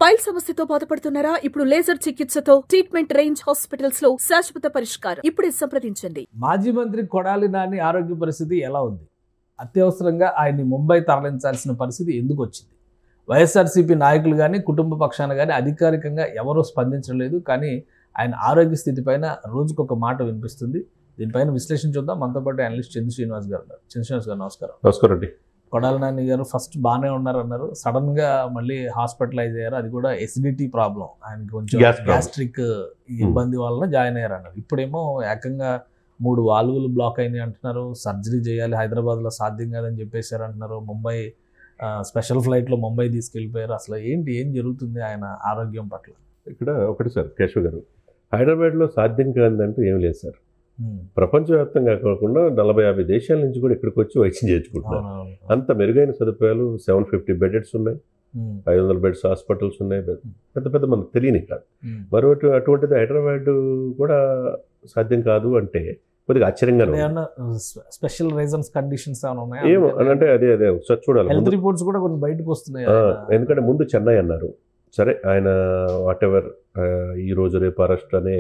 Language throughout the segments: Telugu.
పైల్ సమస్యతో బాధపడుతున్నారా? ఇప్పుడు లేజర్ చికిత్సతో ట్రీట్మెంట్ రేంజ్ హాస్పిటల్స్ లో శాశ్వత పరిష్కారం. ఇప్పుడే సంప్రదించండి. మాజీ మంత్రి కొడాలి నాని ఆరోగ్య పరిస్థితి ఎలా ఉంది? అత్యవసరంగా ఆయన్ని ముంబై తరలించాల్సిన పరిస్థితి ఎందుకు వచ్చింది? వైఎస్ఆర్సీపీ నాయకులు కానీ కుటుంబ పక్షాన కానీ అధికారికంగా ఎవరూ స్పందించలేదు. కానీ ఆయన ఆరోగ్య స్థితి పైన రోజుకొక మాట వినిపిస్తుంది. దీనిపైన విశ్లేషణ చూద్దాం. మనతో పాటు అనలిస్ట్ చంద్ర శ్రీనివాస్ గారు ఉన్నారు. చంద్ర శ్రీనివాస్ గారు నమస్కారం. నమస్కారం అండి. కొడాలి నాని గారు ఫస్ట్ బాగానే ఉన్నారన్నారు, సడన్గా మళ్ళీ హాస్పిటలైజ్ అయ్యారు. అది కూడా ఎసిడిటీ ప్రాబ్లం, ఆయనకి కొంచెం గ్యాస్ట్రిక్ ఇబ్బంది వలన జాయిన్ అయ్యారు అన్నారు. ఇప్పుడేమో ఏకంగా 3 వాల్వులు బ్లాక్ అయినాయి అంటున్నారు. సర్జరీ చేయాలి, హైదరాబాద్లో సాధ్యం కాదని చెప్పేశారు అంటున్నారు. ముంబై స్పెషల్ ఫ్లైట్లో ముంబై తీసుకెళ్ళిపోయారు. అసలు ఏం జరుగుతుంది ఆయన ఆరోగ్యం పట్ల? ఇక్కడ ఒకటి సార్, కేశవ్ గారు, హైదరాబాద్లో సాధ్యం కాదంటూ ఏం లేదు సార్. ప్రపంచవ్యాప్తంగా కాకుండా 40-50 దేశాల నుంచి కూడా ఇక్కడికి వచ్చి వైద్యం చేయించుకుంటున్నారు. అంత మెరుగైన సదుపాయాలు, 750 బెడ్స్ ఉన్నాయి, 500 బెడ్స్ హాస్పిటల్స్ ఉన్నాయి. పెద్ద పెద్ద మనకు తెలియని కాదు. మరొకటి అటువంటిది హైదరాబాద్ కూడా సాధ్యం కాదు అంటే కొద్దిగా ఆశ్చర్యంగా స్పెషల్ రీజన్స్, కండిషన్స్ ఏమో అంటే అదే చూడాలి. హెల్త్ రిపోర్ట్స్ కూడా కొన్ని బయటకు వస్తున్నాయి. ఎందుకంటే ముందు చెన్నై అన్నారు, సరే ఆయన వాట్ ఎవర్ ఈ రోజు రేపు అరెస్ట్ అనే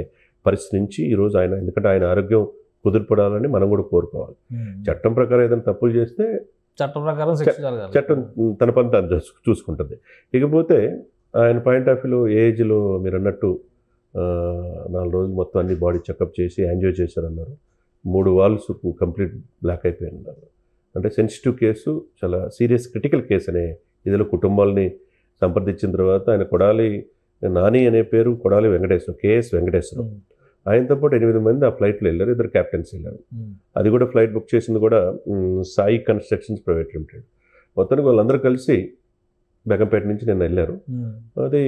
పరిస్థితి నుంచి ఈరోజు ఆయన, ఎందుకంటే ఆయన ఆరోగ్యం కుదురుపడాలని మనం కూడా కోరుకోవాలి. చట్టం ప్రకారం ఏదైనా తప్పులు చేస్తే చట్టం ప్రకారం చట్టం తన పని తను చూసుకుంటుంది. ఇకపోతే ఆయన పాయింట్ ఆఫ్ వ్యూలో ఏజ్లో మీరు అన్నట్టు 4 రోజులు మొత్తం అన్ని బాడీ చెకప్ చేసి యాంజియో చేశారన్నారు. 3 వాల్వ్స్ కంప్లీట్ బ్లాక్ అయిపోయినారు. అంటే సెన్సిటివ్ కేసు, చాలా సీరియస్ క్రిటికల్ కేసు అనే ఇదిలో కుటుంబాలని సంప్రదించిన తర్వాత ఆయన కొడాలి నాని అనే పేరు కొడాలి వెంకటేశ్వరం, కేఎస్ వెంకటేశ్వరం, ఆయనతో పాటు 8 మంది ఆ ఫ్లైట్లో వెళ్ళారు. 2 క్యాప్టెన్స్ వెళ్ళారు. అది కూడా ఫ్లైట్ బుక్ చేసింది కూడా సాయి కన్స్ట్రక్షన్స్ ప్రైవేట్ లిమిటెడ్. మొత్తానికి వాళ్ళందరూ కలిసి బేగంపేట నుంచి నేను వెళ్ళారు. అది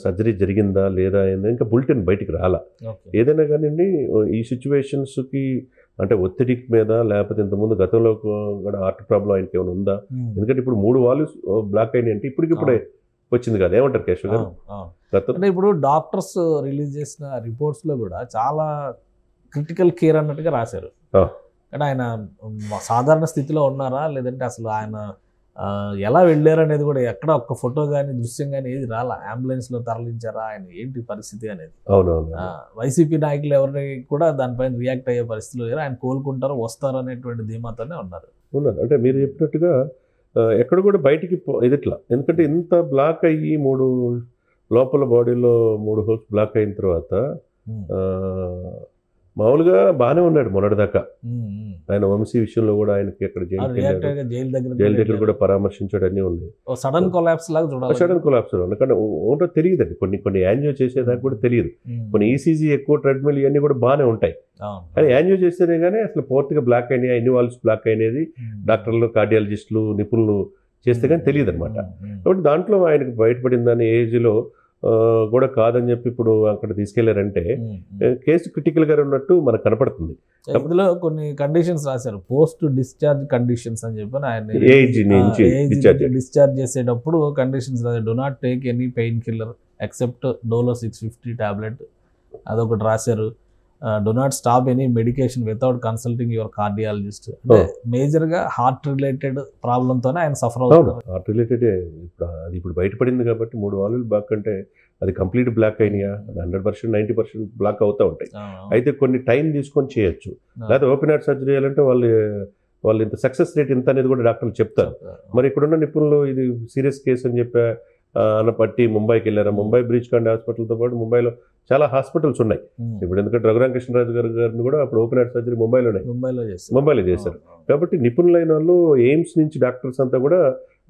సర్జరీ జరిగిందా లేదా అయిందా ఇంకా బులెటిన్ బయటికి రాలా. ఏదైనా కానివ్వండి, ఈ సిచ్యువేషన్స్కి అంటే ఒత్తిడి మీద, లేకపోతే ఇంతకుముందు గతంలో కూడా హార్ట్ ప్రాబ్లం ఆయనకి ఏమైనా ఉందా? ఎందుకంటే ఇప్పుడు 3 వాల్వ్స్ బ్లాక్ అయినాయి అంటే ఇప్పటికిప్పుడే వచ్చింది కదా. ఏమంటారు కేశవ్ గారు? అంటే ఇప్పుడు డాక్టర్స్ రిలీజ్ చేసిన రిపోర్ట్స్లో కూడా చాలా క్రిటికల్ కేర్ అన్నట్టుగా రాశారు. అంటే ఆయన సాధారణ స్థితిలో ఉన్నారా, లేదంటే అసలు ఆయన ఎలా వెళ్ళారు అనేది కూడా ఎక్కడ ఒక్క ఫోటో కానీ దృశ్యం కానీ ఏది రాలా. అంబులెన్స్లో తరలించారా, ఆయన ఏంటి పరిస్థితి అనేది? అవునవును. వైసీపీ నాయకులు ఎవరిని కూడా దానిపైన రియాక్ట్ అయ్యే పరిస్థితిలో లేరు. ఆయన కోలుకుంటారు, వస్తారు అనేటువంటి ధీమాతోనే ఉన్నారు. అంటే మీరు చెప్పినట్టుగా ఎక్కడ కూడా బయటికి ఇదిట్లా, ఎందుకంటే ఇంత బ్లాక్ అయ్యి 3 లోపల బాడీలో 3 హోల్స్ బ్లాక్ అయిన తర్వాత మామూలుగా బాగానే ఉన్నాడు మొన్నటిదాకా. ఆయన వంశీ విషయంలో కూడా ఆయనకి ఎక్కడ జైలు దగ్గర కూడా పరామర్శించాడు, అన్నీ ఉన్నాయి. సడన్ కొలాప్స్ లాగా చూడాలి. సడన్ కొలాప్స్ ఎందుకంటే ఓటో తెలియదండి, కొన్ని యాంజియో చేసేదాకా కూడా తెలియదు. కొన్ని ఈసీజీ ఎక్కువ, ట్రెడ్మిల్ ఇవన్నీ కూడా బాగానే ఉంటాయి. కానీ యాంజియో చేస్తేనే కానీ అసలు పూర్తిగా బ్లాక్ అయినాయి, ఎన్ని వాల్స్ బ్లాక్ అయినది డాక్టర్లు, కార్డియాలజిస్టులు, నిపుణులు చేస్తే కానీ తెలియదు అనమాట. కాబట్టి దాంట్లో ఆయనకు బయటపడిందని ఏజ్లో కూడా కాదని చెప్పి ఇప్పుడు అక్కడ తీసుకెళ్లారంటే కేసు క్రిటికల్ గా ఉన్నట్టు మనకు కనపడుతుంది. ఇందులో కొన్ని కండిషన్స్ రాశారు, పోస్ట్ డిశ్చార్జ్ కండిషన్స్ అని చెప్పి ఆయన డిశ్చార్జ్ చేసేటప్పుడు కండిషన్స్ రాశారు. Do not take any pain killer except Dolo 650 tablet, అదొకటి రాశారు. Do not stop any medication without consulting your cardiologist. అంటే మేజర్ గా హార్ట్ రిలేటెడ్ ప్రాబ్లమ్ తోనే ఆయన సఫర్ అవుతారు. హార్ట్ రిలేటెడ్ అది ఇప్పుడు బయటపడింది కాబట్టి 3 వాల్వ్లు బ్లాక్ అంటే అది కంప్లీట్ బ్లాక్ అయినాయా 100%, 90% బ్లాక్ అవుతూ ఉంటాయి. అయితే కొన్ని టైం తీసుకొని చేయొచ్చు. లేదా ఓపెన్ హార్ట్ సర్జరీ చేయాలంటే వాళ్ళు ఇంత సక్సెస్ రేట్ ఇంత అనేది కూడా డాక్టర్లు చెప్తారు. మరి ఇక్కడున్న నిపుణులు ఇది సీరియస్ కేసు అని చెప్పి అన్నపట్టి ముంబైకి వెళ్ళారు. ముంబై బ్రీచ్ కాండ్ హాస్పిటల్తో పాటు ముంబైలో చాలా హాస్పిటల్స్ ఉన్నాయి. ఇప్పుడు ఎందుకంటే రఘురామకృష్ణరాజు గారిని కూడా అప్పుడు ఓపెన్ హార్ట్ సర్జరీ ముంబైలో చేశారు. కాబట్టి నిపుణులైన వాళ్ళు ఎయిమ్స్ నుంచి డాక్టర్స్ అంతా కూడా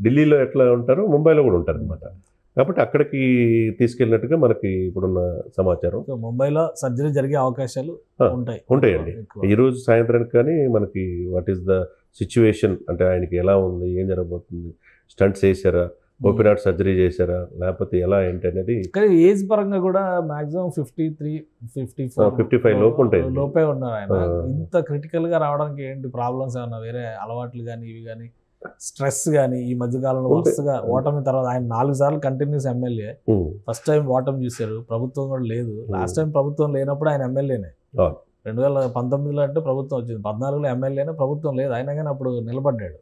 ఢిల్లీలో ఎట్లా ఉంటారో ముంబైలో కూడా ఉంటారు అనమాట. కాబట్టి అక్కడికి తీసుకెళ్ళినట్టుగా మనకి ఇప్పుడున్న సమాచారం. ముంబైలో సర్జరీ జరిగే అవకాశాలు ఉంటాయండి. ఈరోజు సాయంత్రానికి కానీ మనకి వాట్ ఈస్ ద సిచ్యువేషన్, అంటే ఆయనకి ఎలా ఉంది, ఏం జరగబోతుంది, స్టంట్స్ వేసారా, ఓపెన్ హార్ట్ సర్జరీ చేశారా, లేకపోతే ఎలా ఏంటి అనేది. ఏజ్ పరంగా కూడా మాక్సిమం 53-55 లోపే ఉన్నారు ఆయన. ఇంత క్రిటికల్ గా రావడానికి ఏంటి ప్రాబ్లమ్స్ ఏమన్నా, వేరే అలవాట్లు కానీ ఇవి కానీ, స్ట్రెస్ కానీ? ఈ మధ్యకాలంలో వరుసగా ఓటమి తర్వాత ఆయన 4 సార్లు కంటిన్యూస్ ఎమ్మెల్యే. ఫస్ట్ టైం ఓటమి చూశారు, ప్రభుత్వం కూడా లేదు. లాస్ట్ టైం ప్రభుత్వం లేనప్పుడు ఆయన ఎమ్మెల్యేనే. 2019లో అంటే ప్రభుత్వం వచ్చింది, 14లో ఎమ్మెల్యేనే, ప్రభుత్వం లేదు, అయినా కానీ అప్పుడు నిలబడ్డాడు.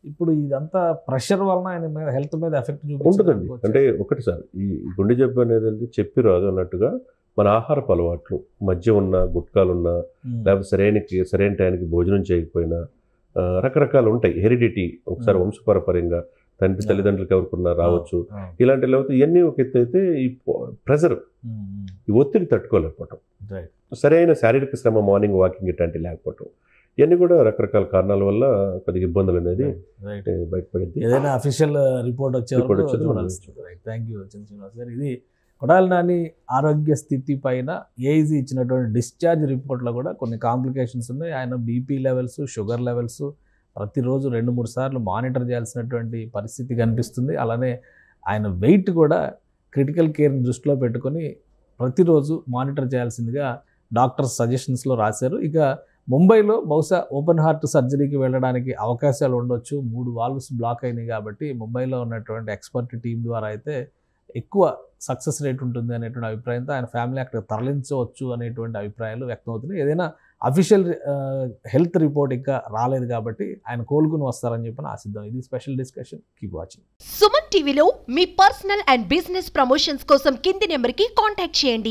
ఇప్పుడు ఇదంతా ప్రెషర్ వలన ఆయన మీద హెల్త్ మీద ఎఫెక్ట్ ఉంటుందండి. అంటే ఒకటి సార్, ఈ గుండె జబ్బు అనేది చెప్పి రాదు అన్నట్టుగా మన ఆహారపు అలవాట్లు, మధ్య ఉన్న గుట్కాలున్నా, లేకపోతే సరైన టైంకి భోజనం చేయకపోయినా రకరకాలు ఉంటాయి. హెరిడిటీ, ఒకసారి వంశపరపరంగా తండ్రి తల్లిదండ్రులకు ఎవరికన్నా రావచ్చు, ఇలాంటి లేకపోతే ఇవన్నీ ఒక ఎత్తు అయితే ఈ ప్రెజర్, ఈ ఒత్తిడి తట్టుకోలేకపోవటం, సరైన శారీరక శ్రమ, మార్నింగ్ వాకింగ్ ఇట్లాంటివి లేకపోవటం, ఇవన్నీ కూడా రకరకాల కారణాల వల్ల కొద్దిగా ఇబ్బందులు అనేది బయటపడింది. ఏదైనా అఫీషియల్ రిపోర్ట్ వచ్చేది. థ్యాంక్ యూ శ్రీనివాస్ గారు. ఇది కొడాలి నాని ఆరోగ్య స్థితి పైన ఏఐజీ ఇచ్చినటువంటి డిశ్చార్జ్ రిపోర్ట్లో కూడా కొన్ని కాంప్లికేషన్స్ ఉన్నాయి. ఆయన బీపీ లెవెల్స్, షుగర్ లెవెల్స్ ప్రతిరోజు 2-3 సార్లు మానిటర్ చేయాల్సినటువంటి పరిస్థితి కనిపిస్తుంది. అలానే ఆయన వెయిట్ కూడా క్రిటికల్ కేర్ని దృష్టిలో పెట్టుకొని ప్రతిరోజు మానిటర్ చేయాల్సిందిగా డాక్టర్స్ సజెషన్స్లో రాశారు. ఇక ముంబైలో బహుశా ఓపెన్ హార్ట్ సర్జరీకి వెళ్ళడానికి అవకాశాలు ఉండొచ్చు. 3 వాల్వ్స్ బ్లాక్ అయినాయి కాబట్టి ముంబైలో ఉన్నటువంటి ఎక్స్పర్ట్ టీం ద్వారా అయితే ఎక్కువ సక్సెస్ రేట్ ఉంటుంది అనేటువంటి అభిప్రాయంతో ఆయన ఫ్యామిలీ అక్కడికి తరలించవచ్చు అనేటువంటి అభిప్రాయాలు వ్యక్తమవుతున్నాయి. ఏదైనా అఫీషియల్ హెల్త్ రిపోర్ట్ ఇంకా రాలేదు కాబట్టి ఆయన కోలుకుని వస్తారని చెప్పి ఆశిద్దాం. ఇది special discussion. Keep watching. Suman టీవీలో మీ పర్సనల్ అండ్ బిజినెస్ ప్రమోషన్స్ కోసం కింది నెంబర్కి కాంటాక్ట్ చేయండి.